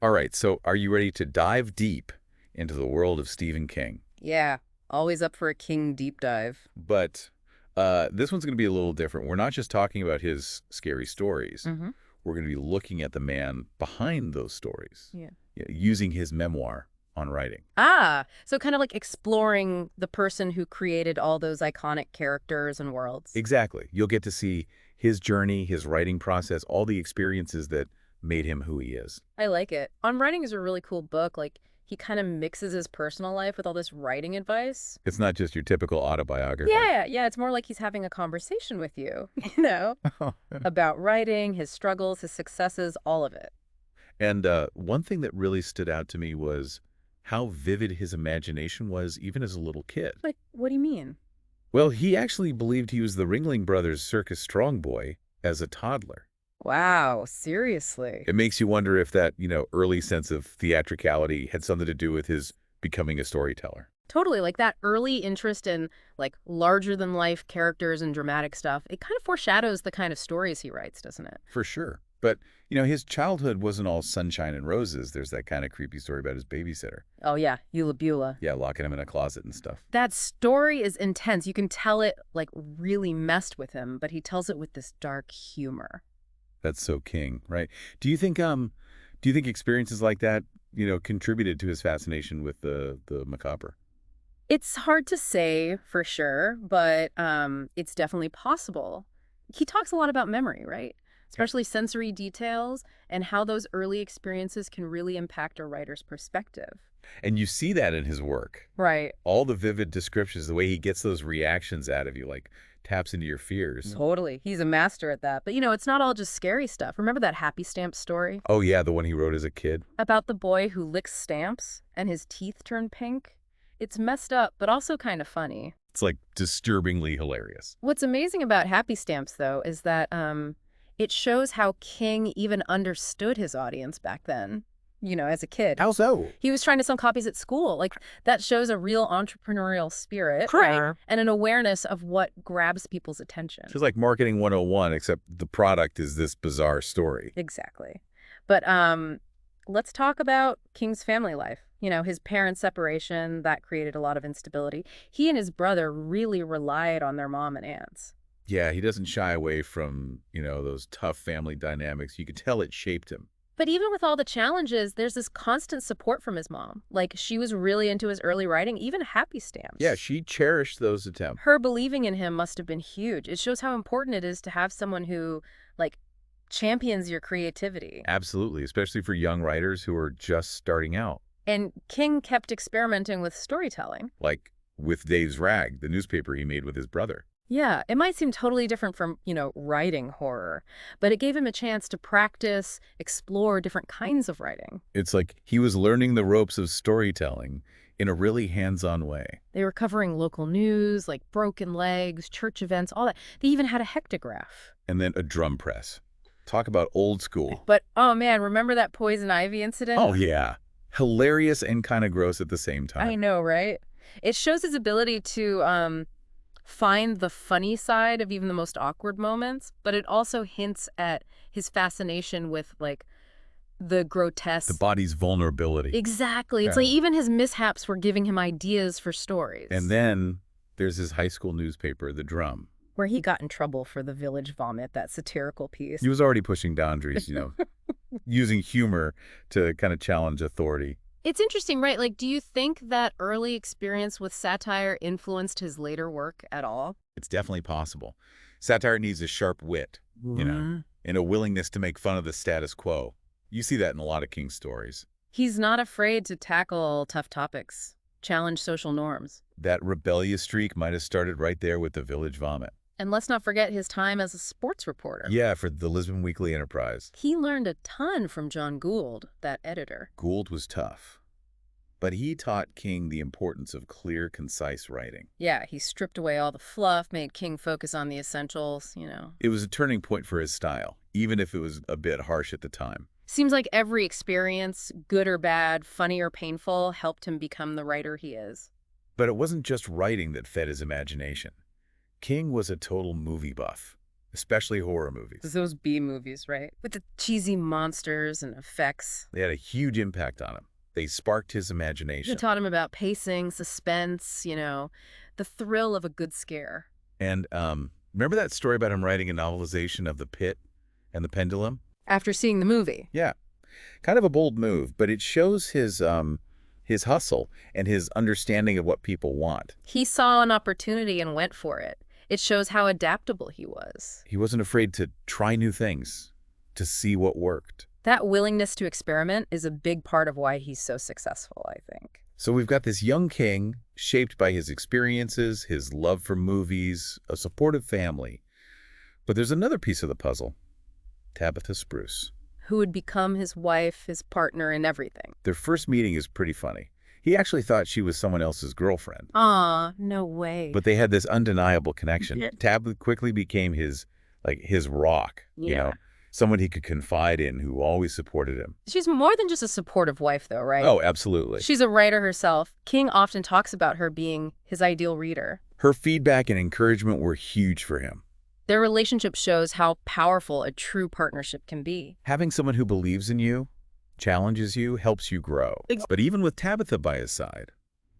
All right, so are you ready to dive deep into the world of Stephen King? Yeah, always up for a King deep dive. But this one's going to be a little different. We're not just talking about his scary stories. Hmm. We're going to be looking at the man behind those stories, Yeah. using his memoir on writing. So kind of like exploring the person who created all those iconic characters and worlds. Exactly. You'll get to see his journey, his writing process, all the experiences that made him who he is. I like it. On Writing is a really cool book. Like, he kind of mixes his personal life with all this writing advice. It's not just your typical autobiography. Yeah, it's more like he's having a conversation with you, you know, about writing, his struggles, his successes, all of it. And one thing that really stood out to me was how vivid his imagination was, even as a little kid. Like, what do you mean? Well, he actually believed he was the Ringling Brothers circus strong boy as a toddler. Wow, seriously. It makes you wonder if that, early sense of theatricality had something to do with his becoming a storyteller. Totally, like that early interest in like larger than life characters and dramatic stuff. It kind of foreshadows the kind of stories he writes, doesn't it? For sure. But, his childhood wasn't all sunshine and roses. There's that kind of creepy story about his babysitter. Oh yeah, Eula Beulah. Yeah, locking him in a closet and stuff. That story is intense. You can tell it like really messed with him, but he tells it with this dark humor. That's so King, right? Do you think experiences like that, contributed to his fascination with the macabre? It's hard to say for sure, but it's definitely possible. He talks a lot about memory, right? Especially sensory details and how those early experiences can really impact a writer's perspective. And you see that in his work. Right. All the vivid descriptions, the way he gets those reactions out of you, like taps into your fears. Totally. He's a master at that. But it's not all just scary stuff. Remember that Happy Stamp story Oh yeah, the one he wrote as a kid. about the boy who licks stamps and his teeth turn pink? It's messed up, but also kind of funny. It's like disturbingly hilarious. What's amazing about Happy Stamps, though, is that it shows how King even understood his audience back then, as a kid. How so? He was trying to sell copies at school. Like, that shows a real entrepreneurial spirit, Correct. right? And an awareness of what grabs people's attention. It's like marketing 101, except the product is this bizarre story. Exactly. But let's talk about King's family life. His parents' separation, that created a lot of instability. He and his brother really relied on their mom and aunts. Yeah, he doesn't shy away from, those tough family dynamics. You could tell it shaped him. But even with all the challenges, there's this constant support from his mom. Like, she was really into his early writing, even Happy Stamps. Yeah, she cherished those attempts. Her believing in him must have been huge. It shows how important it is to have someone who, like, champions your creativity. Absolutely, especially for young writers who are just starting out. And King kept experimenting with storytelling. Like with Dave's Rag, the newspaper he made with his brother. Yeah, it might seem totally different from, writing horror, but it gave him a chance to practice, explore different kinds of writing. It's like he was learning the ropes of storytelling in a really hands-on way. They were covering local news, like broken legs, church events, all that. They even had a hectograph. And then a drum press. Talk about old school. But, oh man, remember that poison ivy incident? Oh, yeah. Hilarious and kind of gross at the same I time. know, right? It shows his ability to find the funny side of even the most awkward moments, but it also hints at his fascination with, like, the grotesque. The body's vulnerability. Exactly. It's Yeah. like even his mishaps were giving him ideas for stories. And then there's his high school newspaper, The Drum. where he got in trouble for the village vomit, that satirical piece. He was already pushing boundaries, using humor to kind of challenge authority. It's interesting, right? Like, do you think that early experience with satire influenced his later work at all? It's definitely possible. Satire needs a sharp wit, and a willingness to make fun of the status quo. You see that in a lot of King's stories. He's not afraid to tackle tough topics, challenge social norms. That rebellious streak might have started right there with the village vomit. And let's not forget his time as a sports reporter. Yeah, for the Lisbon Weekly Enterprise. He learned a ton from John Gould, that editor. Gould was tough, but he taught King the importance of clear, concise writing. Yeah, he stripped away all the fluff, made King focus on the essentials. It was a turning point for his style, even if it was a bit harsh at the time. Seems like every experience, good or bad, funny or painful, helped him become the writer he is. But it wasn't just writing that fed his imagination. King was a total movie buff. especially horror movies. Those B movies, right? With the cheesy monsters and effects. They had a huge impact on him. They sparked his They imagination. taught him about pacing, suspense, the thrill of a good scare. And remember that story about him writing a novelization of The Pit and the Pendulum? After seeing the movie. Yeah. Kind of a bold move, but it shows his hustle and his understanding of what people want. He saw an opportunity and went for it. It shows how adaptable he was. He wasn't afraid to try new things, to see what worked. That willingness to experiment is a big part of why he's so successful, I think. So we've got this young king shaped by his experiences, his love for movies, a supportive family. But there's another piece of the puzzle, Tabitha Spruce. Who would become his wife, his partner, and everything. Their first meeting is pretty funny. He actually thought she was someone else's girlfriend. Aw, no way. But they had this undeniable connection. Yeah. Tabitha quickly became his rock, someone he could confide in who always supported him. She's more than just a supportive wife, though, right? Oh, absolutely. She's a writer herself. King often talks about her being his ideal reader. Her feedback and encouragement were huge for him. Their relationship shows how powerful a true partnership can be. Having someone who believes in you, challenges you, helps you grow. But even with Tabitha by his side,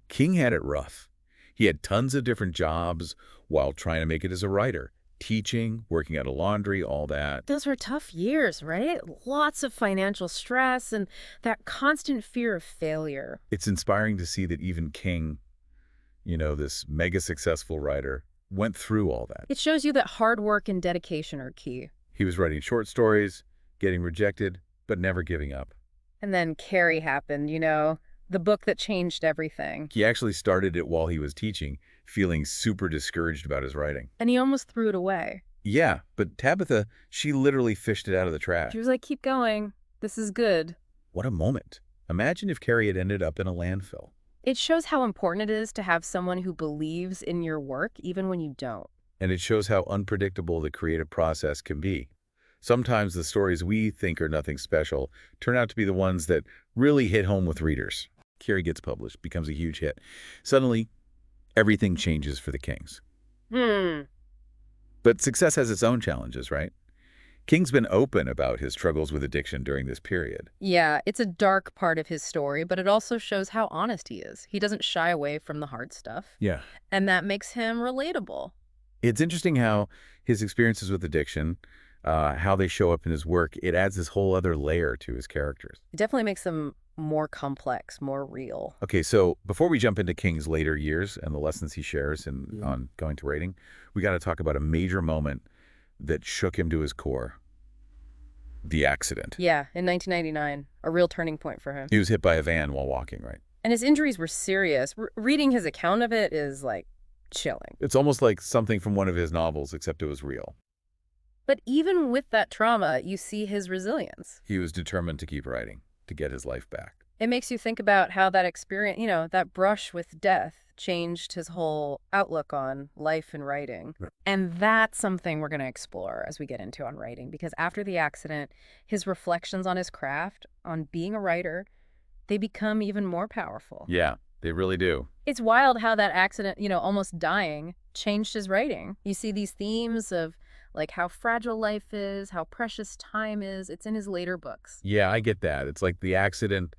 King had it rough. He had tons of different jobs while trying to make it as a writer. Teaching, working at a laundry, all that. Those were tough years, right? Lots of financial stress and that constant fear of failure. It's inspiring to see that even King, this mega successful writer, went through all that. It shows you that hard work and dedication are key. He was writing short stories, getting rejected, but never giving up. And then Carrie happened, the book that changed everything. He actually started it while he was teaching, feeling super discouraged about his writing. And he almost threw it away. Yeah, but Tabitha, she literally fished it out of the trash. She was like, keep going. This is good. What a moment. Imagine if Carrie had ended up in a landfill. It shows how important it is to have someone who believes in your work even when you don't. And it shows how unpredictable the creative process can be. Sometimes the stories we think are nothing special turn out to be the ones that really hit home with readers. Carrie gets published, becomes a huge hit. Suddenly, everything changes for the Kings. But success has its own challenges, right? King's been open about his struggles with addiction during this period. Yeah, it's a dark part of his story, but it also shows how honest he is. He doesn't shy away from the hard stuff. Yeah. And that makes him relatable. It's interesting how his experiences with addiction, how they show up in his work, it adds this whole other layer to his characters. It definitely makes them more complex, more real. Okay, so before we jump into King's later years and the lessons he shares on going to writing, we got to talk about a major moment that shook him to his core. The accident. Yeah, in 1999, a real turning point for him. He was hit by a van while walking, right? And his injuries were serious. Reading his account of it is, chilling. It's almost like something from one of his novels, except it was real. But even with that trauma, you see his resilience. He was determined to keep writing, to get his life back. It makes you think about how that experience, that brush with death changed his whole outlook on life and writing. Right. And that's something we're going to explore as we get into on writing, because after the accident, his reflections on his craft, on being a writer, they become even more powerful. Yeah, they really do. It's wild how that accident, almost dying, changed his writing. You see these themes of how fragile life is, how precious time is. It's in his later books. Yeah, I get that. It's like the accident,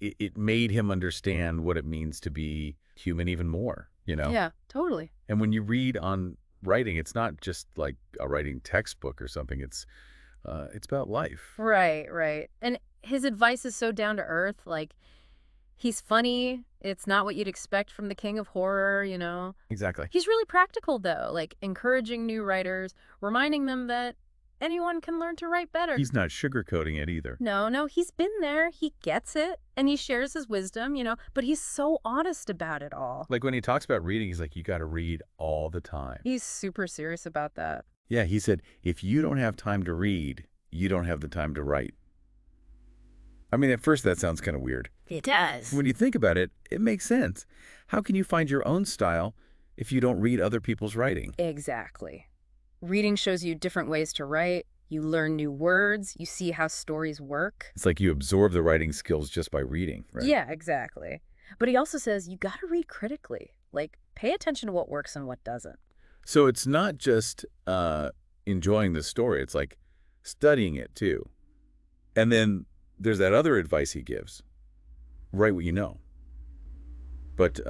it made him understand what it means to be human even more, Yeah, totally. And when you read on writing, it's not just like a writing textbook or something. It's about life. Right, right. And his advice is so down to earth. He's funny. It's not what you'd expect from the king of horror, Exactly. He's really practical, though, encouraging new writers, reminding them that anyone can learn to write better. He's not sugarcoating it either. No, he's been there. He gets it. And he shares his wisdom, but he's so honest about it all. Like when he talks about reading, he's like, you got to read all the time. He's super serious about that. Yeah, he said, if you don't have time to read, you don't have the time to write. I mean, at first that sounds kind of weird. It does. When you think about it, it makes sense. How can you find your own style if you don't read other people's writing? Exactly. Reading shows you different ways to write. You learn new words. You see how stories work. It's like you absorb the writing skills just by reading, right? Yeah, exactly. But he also says you got to read critically. Pay attention to what works and what doesn't. So it's not just enjoying the story. It's like studying it, too. And then there's that other advice he gives. Write what you know. But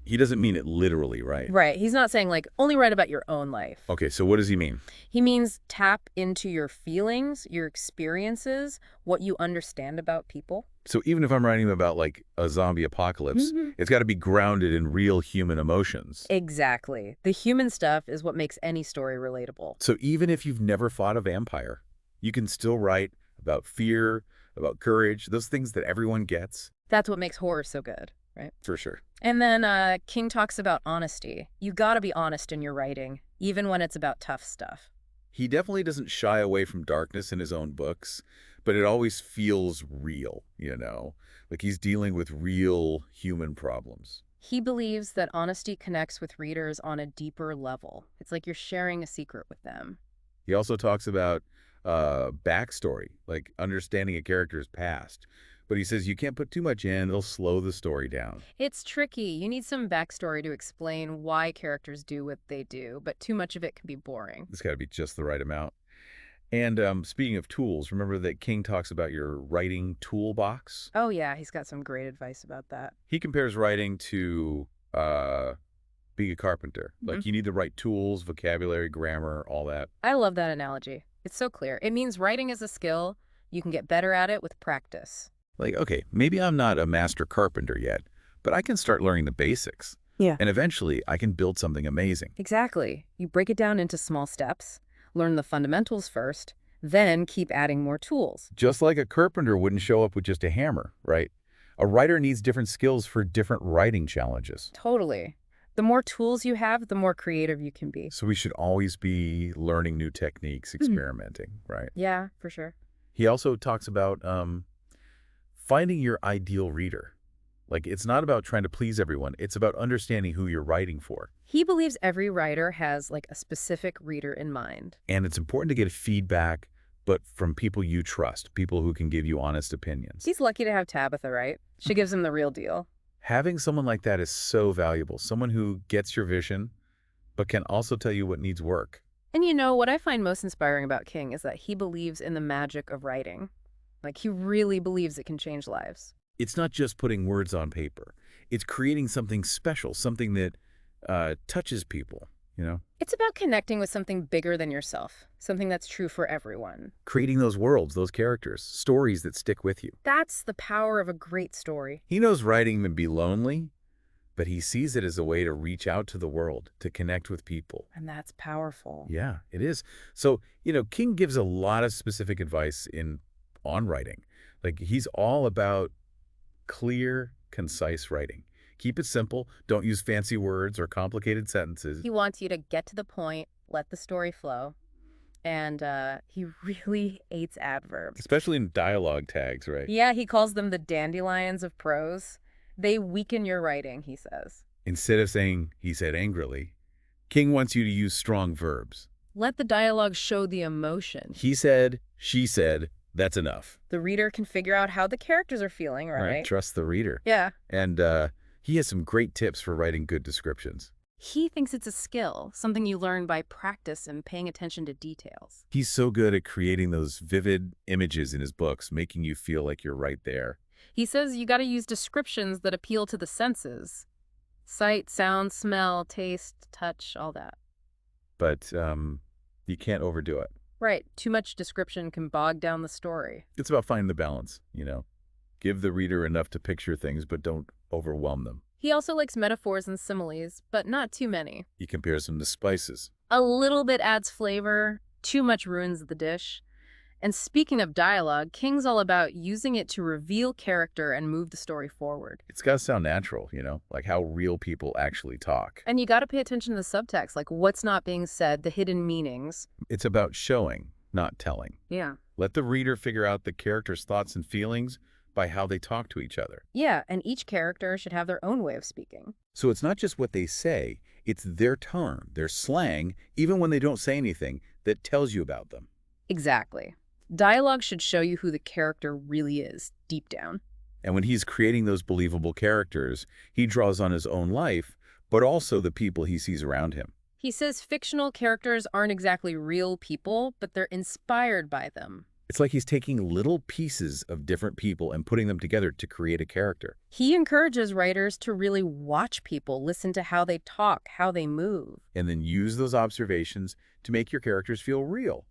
he doesn't mean it literally, right? Right. He's not saying, like, only write about your own life. Okay, so what does he mean? He means tap into your feelings, your experiences, what you understand about people. So even if I'm writing about, like, a zombie apocalypse, it's got to be grounded in real human emotions. Exactly. The human stuff is what makes any story relatable. So even if you've never fought a vampire, you can still write about fear, about courage, those things that everyone gets. That's what makes horror so good, right? For sure. And then King talks about honesty. You gotta be honest in your writing, even when it's about tough stuff. He definitely doesn't shy away from darkness in his own books, but it always feels real, you know? Like he's dealing with real human problems. He believes that honesty connects with readers on a deeper level. It's like you're sharing a secret with them. He also talks about backstory, like understanding a character's past. But he says you can't put too much in, it'll slow the story down. It's tricky. You need some backstory to explain why characters do what they do, but too much of it can be boring. It's got to be just the right amount. And speaking of tools, remember that King talks about your writing toolbox? Oh yeah, he's got some great advice about that. He compares writing to being a carpenter. Like you need the right tools, vocabulary, grammar, all that. I love that analogy. It's so clear. It means writing is a skill. You can get better at it with practice. Like, okay, maybe I'm not a master carpenter yet, but I can start learning the basics. Yeah. And eventually I can build something amazing. Exactly. You break it down into small steps, learn the fundamentals first, then keep adding more tools. Just like a carpenter wouldn't show up with just a hammer, right? A writer needs different skills for different writing challenges. Totally. The more tools you have, the more creative you can be. So we should always be learning new techniques, experimenting, right? Yeah, for sure. He also talks about finding your ideal reader. Like, it's not about trying to please everyone. It's about understanding who you're writing for. He believes every writer has, like, a specific reader in mind. And it's important to get feedback, but from people you trust, people who can give you honest opinions. He's lucky to have Tabitha, right? She gives him the real deal. Having someone like that is so valuable. Someone who gets your vision, but can also tell you what needs work. And you know, what I find most inspiring about King is that he believes in the magic of writing. Like, he really believes it can change lives. It's not just putting words on paper. It's creating something special, something that touches people, you know? It's about connecting with something bigger than yourself, something that's true for everyone. Creating those worlds, those characters, stories that stick with you. That's the power of a great story. He knows writing can be lonely, but he sees it as a way to reach out to the world, to connect with people. And that's powerful. Yeah, it is. So, you know, King gives a lot of specific advice on writing. Like, he's all about clear, concise writing. Keep it simple. Don't use fancy words or complicated sentences. He wants you to get to the point, let the story flow. And he really hates adverbs. Especially in dialogue tags, right? Yeah, he calls them the dandelions of prose. They weaken your writing, he says. Instead of saying, he said angrily, King wants you to use strong verbs. Let the dialogue show the emotion. He said, she said, that's enough. The reader can figure out how the characters are feeling, right? Trust the reader. Yeah. And he has some great tips for writing good descriptions. He thinks it's a skill, something you learn by practice and paying attention to details. He's so good at creating those vivid images in his books, making you feel like you're right there. He says you got to use descriptions that appeal to the senses. Sight, sound, smell, taste, touch, all that. But you can't overdo it. Right. Too much description can bog down the story. It's about finding the balance, you know. Give the reader enough to picture things, but don't overwhelm them. He also likes metaphors and similes, but not too many. He compares them to spices. A little bit adds flavor, too much ruins the dish. And speaking of dialogue, King's all about using it to reveal character and move the story forward. It's got to sound natural, you know, like how real people actually talk. And you got to pay attention to the subtext, like what's not being said, the hidden meanings. It's about showing, not telling. Yeah. Let the reader figure out the character's thoughts and feelings by how they talk to each other. Yeah, and each character should have their own way of speaking. So it's not just what they say, it's their tone, their slang, even when they don't say anything, that tells you about them. Exactly. Dialogue should show you who the character really is, deep down. And when he's creating those believable characters, he draws on his own life, but also the people he sees around him. He says fictional characters aren't exactly real people, but they're inspired by them. It's like he's taking little pieces of different people and putting them together to create a character. He encourages writers to really watch people, listen to how they talk, how they move. And then use those observations to make your characters feel real.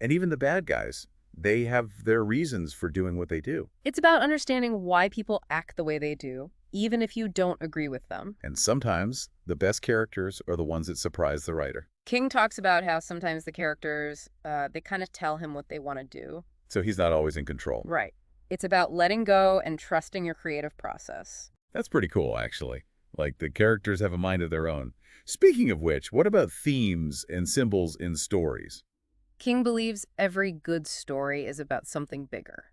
And even the bad guys, they have their reasons for doing what they do. It's about understanding why people act the way they do, even if you don't agree with them. And sometimes the best characters are the ones that surprise the writer. King talks about how sometimes the characters, they kind of tell him what they want to do. So he's not always in control. Right. It's about letting go and trusting your creative process. That's pretty cool, actually. Like, the characters have a mind of their own. Speaking of which, what about themes and symbols in stories? King believes every good story is about something bigger,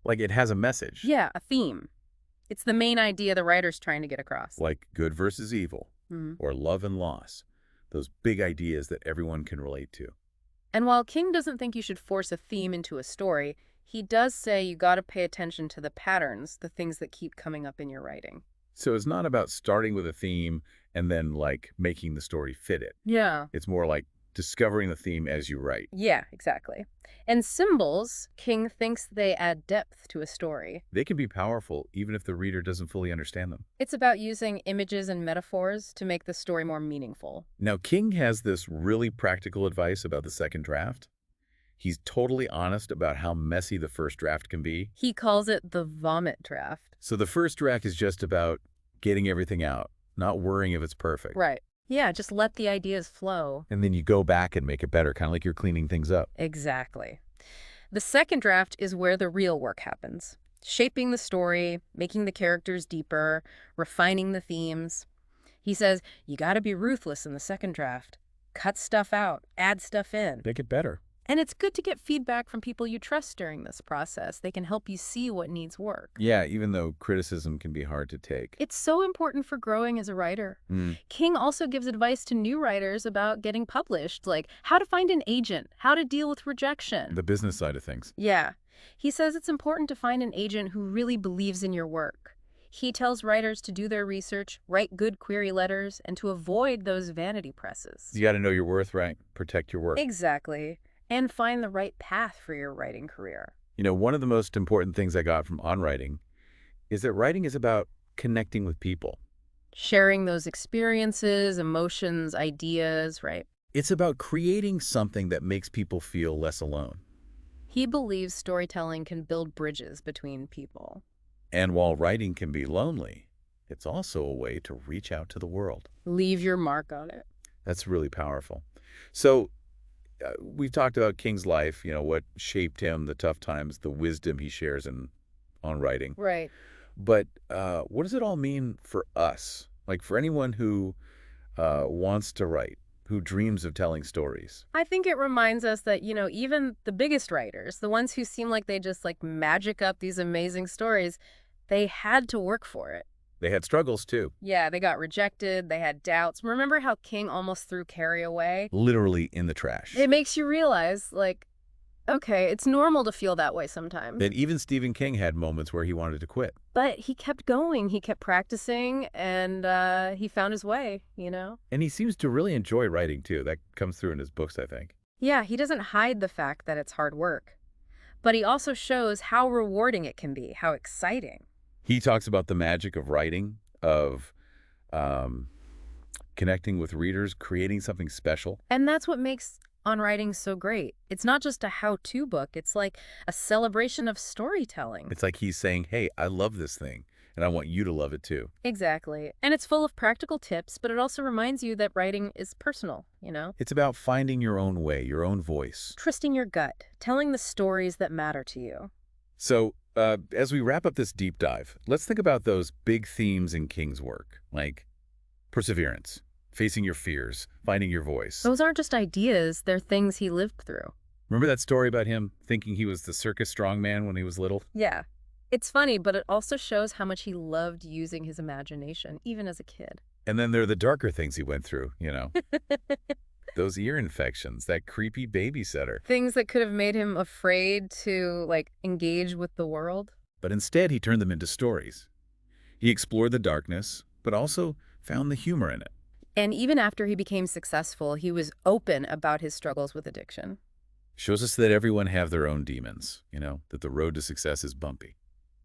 Like, it has a message. Yeah, a theme. It's the main idea the writer's trying to get across. Like good versus evil, or love and loss. Those big ideas that everyone can relate to. And while King doesn't think you should force a theme into a story, he does say you got to pay attention to the patterns, the things that keep coming up in your writing. So it's not about starting with a theme and then, like, making the story fit it. Yeah. It's more like discovering the theme as you write. Yeah, exactly. And symbols, King thinks they add depth to a story. They can be powerful even if the reader doesn't fully understand them. It's about using images and metaphors to make the story more meaningful. Now, King has this really practical advice about the second draft. He's totally honest about how messy the first draft can be. He calls it the vomit draft. So the first draft is just about getting everything out, not worrying if it's perfect. Right. Yeah, just let the ideas flow. And then you go back and make it better, kind of like you're cleaning things up. Exactly. The second draft is where the real work happens. Shaping the story, making the characters deeper, refining the themes. He says, you got to be ruthless in the second draft. Cut stuff out, add stuff in. Make it better. And it's good to get feedback from people you trust during this process. They can help you see what needs work. Yeah, even though criticism can be hard to take. It's so important for growing as a writer. King also gives advice to new writers about getting published, like how to find an agent, how to deal with rejection. The business side of things. Yeah. He says it's important to find an agent who really believes in your work. He tells writers to do their research, write good query letters, and to avoid those vanity presses. You got to know your worth, right? Protect your work. Exactly. And find the right path for your writing career. You know, one of the most important things I got from On Writing is that writing is about connecting with people. Sharing those experiences, emotions, ideas, right? It's about creating something that makes people feel less alone. He believes storytelling can build bridges between people. And while writing can be lonely, it's also a way to reach out to the world. Leave your mark on it. That's really powerful. So we've talked about King's life, what shaped him, the tough times, the wisdom he shares on writing. Right. But what does it all mean for us? Like for anyone who wants to write, who dreams of telling stories? I think it reminds us that, even the biggest writers, the ones who seem like they just magic up these amazing stories, they had to work for it. They had struggles too. Yeah, they got rejected, they had doubts. Remember how King almost threw Carrie away? Literally in the trash. It makes you realize, okay, it's normal to feel that way sometimes. And even Stephen King had moments where he wanted to quit. But he kept going, he kept practicing, and he found his way, And he seems to really enjoy writing too. That comes through in his books, I think. Yeah, he doesn't hide the fact that it's hard work. But he also shows how rewarding it can be, how exciting. He talks about the magic of writing, of connecting with readers, creating something special. And that's what makes On Writing so great. It's not just a how-to book. It's like a celebration of storytelling. It's like he's saying, hey, I love this thing, and I want you to love it too. Exactly. And it's full of practical tips, but it also reminds you that writing is personal, It's about finding your own way, your own voice. Trusting your gut, telling the stories that matter to you. So, as we wrap up this deep dive, let's think about those big themes in King's work, like perseverance, facing your fears, finding your voice. Those aren't just ideas, they're things he lived through. Remember that story about him thinking he was the circus strongman when he was little? Yeah. It's funny, but it also shows how much he loved using his imagination, even as a kid. And then there are the darker things he went through, Those ear infections, that creepy babysitter. Things that could have made him afraid to, engage with the world. But instead, he turned them into stories. He explored the darkness, but also found the humor in it. And even after he became successful, he was open about his struggles with addiction. Shows us that everyone have their own demons, that the road to success is bumpy.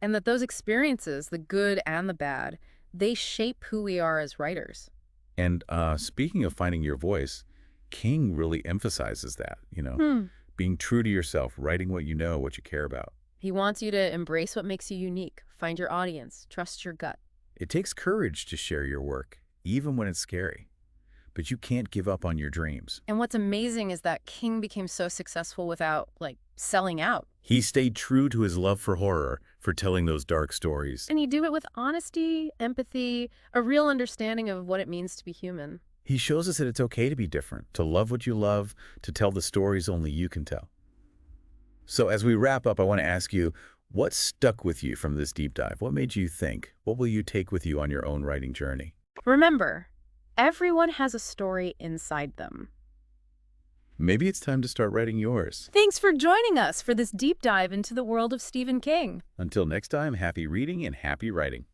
And that those experiences, the good and the bad, they shape who we are as writers. And speaking of finding your voice, King really emphasizes that, Hmm. being true to yourself, writing what you know, what you care about. He wants you to embrace what makes you unique, find your audience, trust your gut. It takes courage to share your work, even when it's scary. But you can't give up on your dreams. And what's amazing is that King became so successful without, selling out. He stayed true to his love for horror, for telling those dark stories. And he do it with honesty, empathy, a real understanding of what it means to be human. He shows us that it's okay to be different, to love what you love, to tell the stories only you can tell. So as we wrap up, I want to ask you, what stuck with you from this deep dive? What made you think? What will you take with you on your own writing journey? Remember, everyone has a story inside them. Maybe it's time to start writing yours. Thanks for joining us for this deep dive into the world of Stephen King. Until next time, happy reading and happy writing.